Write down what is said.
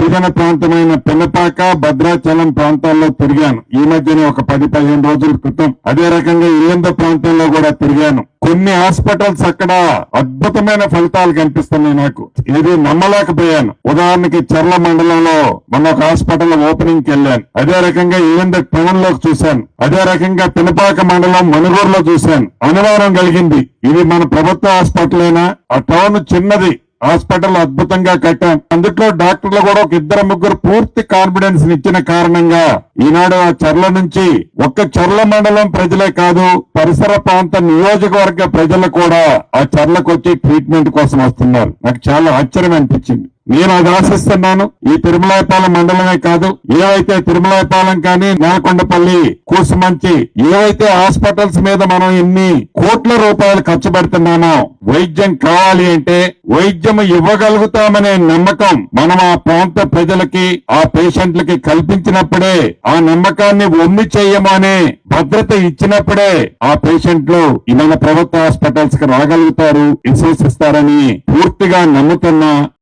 గిరిజన ప్రాంతమైన పినపాక, భద్రాచలం ప్రాంతాల్లో తిరిగాను. ఈ మధ్యనే ఒక 10-15 రోజుల క్రితం. అదే రకంగా ఇల్లంద ప్రాంతంలో కూడా తిరిగాను. కొన్ని హాస్పిటల్స్ అక్కడ అద్భుతమైన ఫలితాలు కనిపిస్తున్నాయి. నాకు ఇది నమ్మలేకపోయాను. ఉదాహరణకి చర్ల మండలంలో మన ఒక హాస్పిటల్ ఓపెనింగ్ కి వెళ్ళాను. అదే రకంగా ఇల్లంద టౌన్ లో చూశాను. అదే రకంగా పినపాక మండలం మనుగూరులో చూశాను. అనుమానం కలిగింది, ఇది మన ప్రభుత్వ హాస్పిటలేనా? ఆ టౌన్ చిన్నది, హాస్పిటల్ అద్భుతంగా కట్టాం. అందుట్లో డాక్టర్లు కూడా ఒక 2-3 పూర్తి కాన్ఫిడెన్స్ ఇచ్చిన కారణంగా ఈనాడు ఆ చర్ల నుంచి ఒక్క చర్ల మండలం ప్రజలే కాదు, పరిసర ప్రాంత నియోజకవర్గ ప్రజలు కూడా ఆ చర్లకు వచ్చి ట్రీట్మెంట్ కోసం వస్తున్నారు. నాకు చాలా ఆశ్చర్యం అనిపించింది. నేను అది ఆశిస్తున్నాను. ఈ తిరుమలాయపాలెం మండలమే కాదు, ఏవైతే తిరుమలాయపాలెం కానీ, నేలకొండపల్లి, కూసుమంచి, ఏవైతే హాస్పిటల్స్ మీద మనం ఇన్ని కోట్ల రూపాయలు ఖర్చు పెడుతున్నామో, వైద్యం కావాలి అంటే వైద్యం ఇవ్వగలుగుతామనే నమ్మకం మనం ఆ ప్రాంత ప్రజలకి, ఆ పేషెంట్లకి కల్పించినప్పుడే, ఆ నమ్మకాన్ని ఒమ్మి చెయ్యము అనే భద్రత ఇచ్చినప్పుడే ఆ పేషెంట్లు మన ప్రభుత్వ హాస్పిటల్స్ కి రాగలుగుతారు, విశ్వసిస్తారని పూర్తిగా నమ్ముతున్నా.